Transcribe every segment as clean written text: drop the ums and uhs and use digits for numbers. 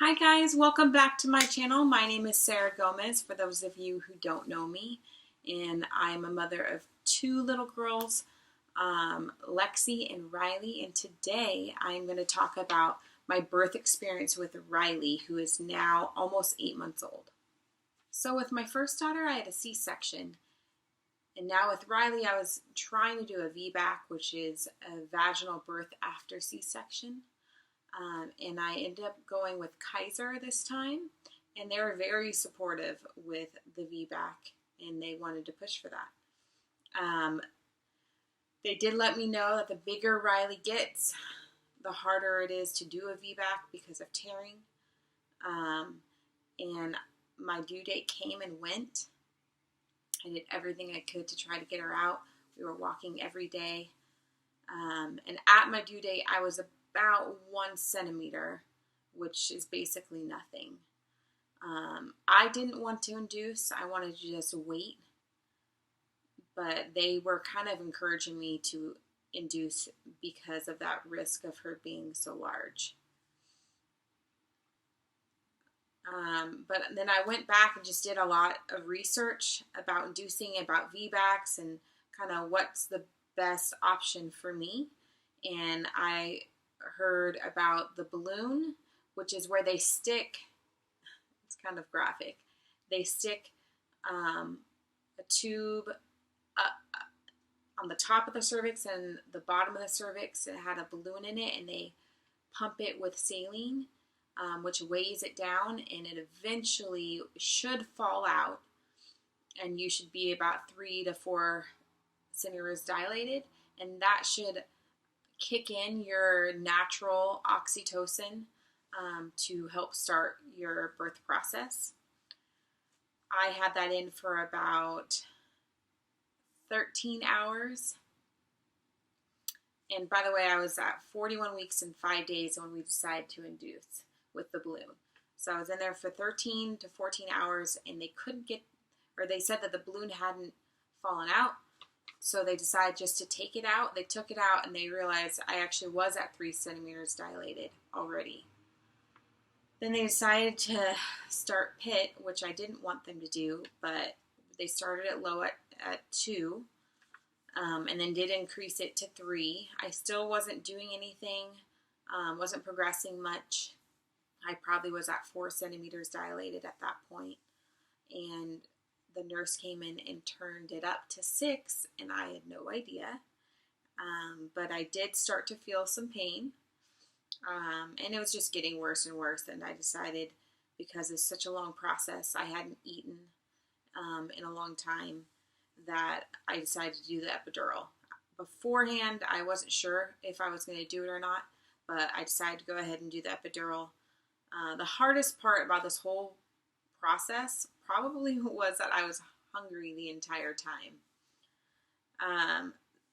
Hi guys, welcome back to my channel. My name is Sarah Gomez, for those of you who don't know me, and I'm a mother of two little girls, Lexi and Riley, and today I'm going to talk about my birth experience with Riley, who is now almost 8 months old. So with my first daughter, I had a C-section, and now with Riley, I was trying to do a VBAC, which is a vaginal birth after C-section. And I ended up going with Kaiser this time, and they were very supportive with the VBAC, and they wanted to push for that. They did let me know that the bigger Riley gets, the harder it is to do a VBAC because of tearing. And my due date came and went. I did everything I could to try to get her out. We were walking every day. And at my due date, I was about 1 centimeter, which is basically nothing. I didn't want to induce. I wanted to just wait. But they were kind of encouraging me to induce because of that risk of her being so large. But then I went back and just did a lot of research about inducing, about VBACs, and kind of what's the best option for me. And I heard about the balloon, which is where they stick, it's kind of graphic, they stick a tube on the top of the cervix and the bottom of the cervix. It had a balloon in it, and they pump it with saline, which weighs it down, and it eventually should fall out, and you should be about 3 to 4 centimeters dilated, and that should kick in your natural oxytocin to help start your birth process. I had that in for about 13 hours. And by the way, I was at 41 weeks and 5 days when we decided to induce with the balloon. So I was in there for 13 to 14 hours, and they couldn't get, or they said that the balloon hadn't fallen out. So they decided just to take it out. They took it out, and they realized I actually was at 3 centimeters dilated already. Then they decided to start PIT, which I didn't want them to do, but they started it low at 2, and then did increase it to 3. I still wasn't doing anything, wasn't progressing much. I probably was at 4 centimeters dilated at that point, and the nurse came in and turned it up to 6, and I had no idea. But I did start to feel some pain, and it was just getting worse and worse. And I decided, because it's such a long process, I hadn't eaten in a long time, that I decided to do the epidural. Beforehand, I wasn't sure if I was going to do it or not, but I decided to go ahead and do the epidural. The hardest part about this whole process probably was that I was hungry the entire time.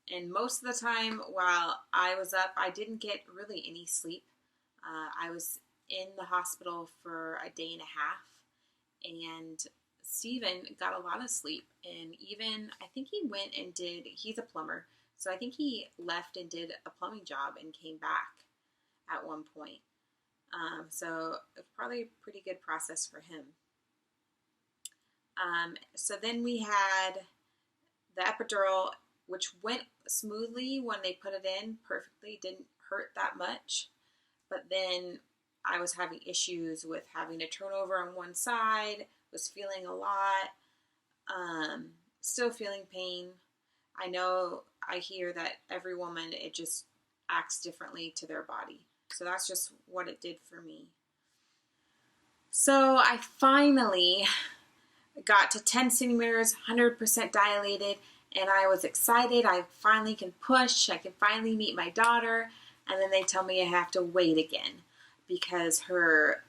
And most of the time while I was up, I didn't get really any sleep. I was in the hospital for a day and a half, and Steven got a lot of sleep. And even, I think he went and did, he's a plumber, so I think he left and did a plumbing job and came back at one point. So it's probably a pretty good process for him. So then we had the epidural, which went smoothly when they put it in, perfectly, didn't hurt that much. But then I was having issues with having to turn over on one side, was feeling a lot, still feeling pain. I know, I hear that every woman, it just acts differently to their body. So that's just what it did for me. So I finally got to 10 centimeters, 100% dilated, and I was excited. I finally can push. I can finally meet my daughter. And then they tell me I have to wait again because her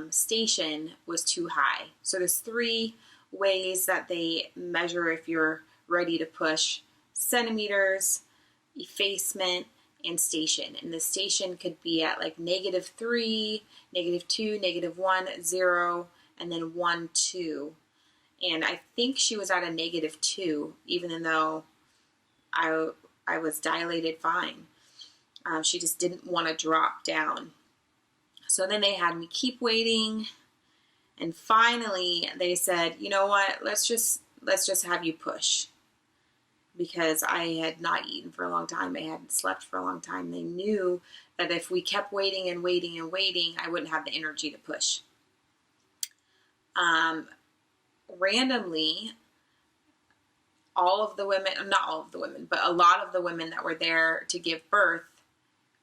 station was too high. So there's 3 ways that they measure if you're ready to push: centimeters, effacement, and station. And the station could be at like -3, -2, -1, 0, and then 1, 2. And I think she was at a -2, even though I was dilated fine. She just didn't want to drop down. So then they had me keep waiting, and finally they said, you know what, let's just have you push, because I had not eaten for a long time. I hadn't slept for a long time. They knew that if we kept waiting and waiting and waiting, I wouldn't have the energy to push. Randomly, all of the women, not all of the women, but a lot of the women that were there to give birth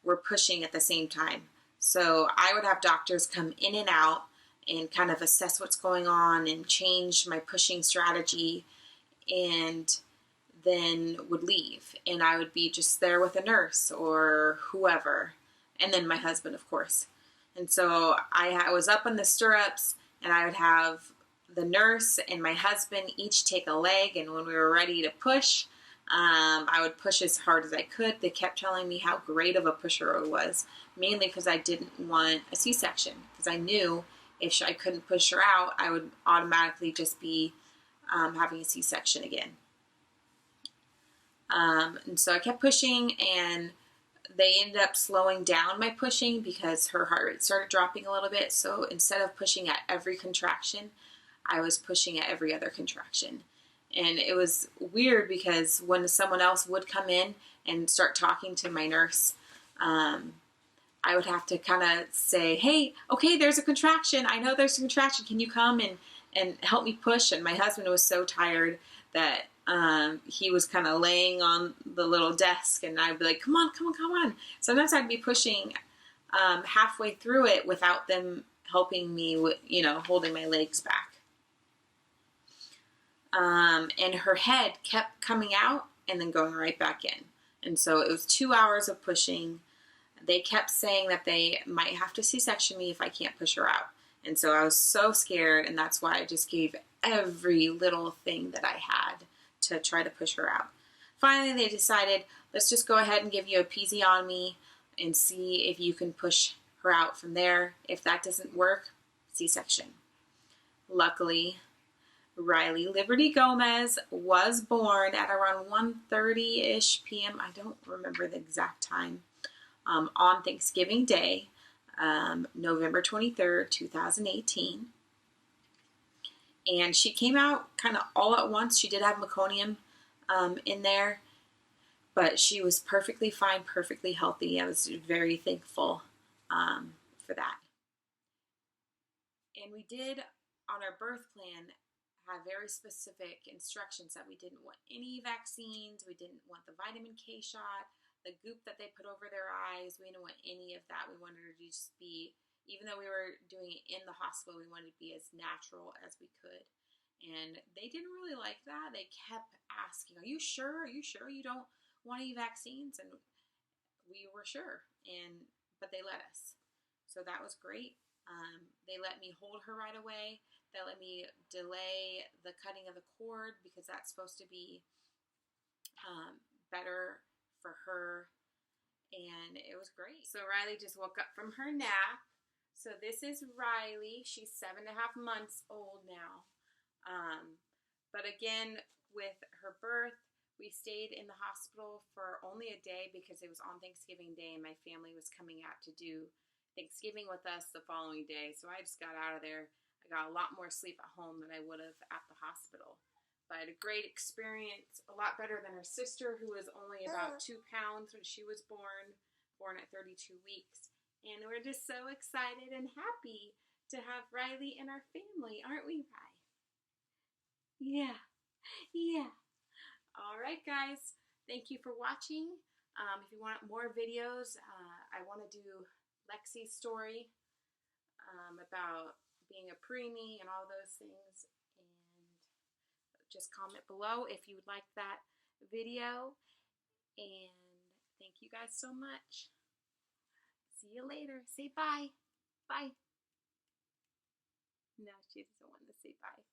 were pushing at the same time. So I would have doctors come in and out and kind of assess what's going on and change my pushing strategy, and then would leave. And I would be just there with a nurse or whoever, and then my husband, of course. And so I was up in the stirrups, and I would have the nurse and my husband each take a leg, and when we were ready to push, I would push as hard as I could. They kept telling me how great of a pusher I was, mainly because I didn't want a C-section, because I knew if I couldn't push her out, I would automatically just be having a C-section again. And so I kept pushing, and they ended up slowing down my pushing because her heart rate started dropping a little bit. So instead of pushing at every contraction, I was pushing at every other contraction. And it was weird because when someone else would come in and start talking to my nurse, I would have to kind of say, hey, okay, there's a contraction. I know there's a contraction. Can you come and help me push? And my husband was so tired that he was kind of laying on the little desk, and I'd be like, come on, come on, come on. Sometimes I'd be pushing halfway through it without them helping me with, holding my legs back. And her head kept coming out and then going right back in. And so it was 2 hours of pushing. They kept saying that they might have to C-section me if I can't push her out. And so I was so scared, and that's why I just gave every little thing that I had to try to push her out. Finally, they decided, let's just go ahead and give you a episiotomy and see if you can push her out from there. If that doesn't work, C-section. Luckily, Riley Liberty Gomez was born at around 1:30-ish p.m. I don't remember the exact time. On Thanksgiving Day, November 23rd, 2018. And she came out kind of all at once. She did have meconium in there, but she was perfectly fine, perfectly healthy. I was very thankful for that. And we did, on our birth plan, have very specific instructions that we didn't want any vaccines, we didn't want the vitamin K shot, the goop that they put over their eyes, we didn't want any of that. We wanted her to just be, even though we were doing it in the hospital, we wanted to be as natural as we could. And they didn't really like that. They kept asking, are you sure? Are you sure you don't want any vaccines? And we were sure, but they let us. So that was great. They let me hold her right away. They let me delay the cutting of the cord because that's supposed to be better for her, and it was great. So Riley just woke up from her nap. So this is Riley. She's 7.5 months old now. But again, with her birth, we stayed in the hospital for only a day because it was on Thanksgiving Day and my family was coming out to do Thanksgiving with us the following day. So I just got out of there. I got a lot more sleep at home than I would have at the hospital. But I had a great experience, a lot better than her sister, who was only about 2 pounds when she was born at 32 weeks. And we're just so excited and happy to have Riley in our family, aren't we, Ry? Yeah. All right, guys. Thank you for watching. If you want more videos, I want to do Lexi's story about being a preemie and all those things. And just comment below if you would like that video. And thank you guys so much. See you later. Say bye. Bye. No, she doesn't want to say bye.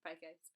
Bye, guys.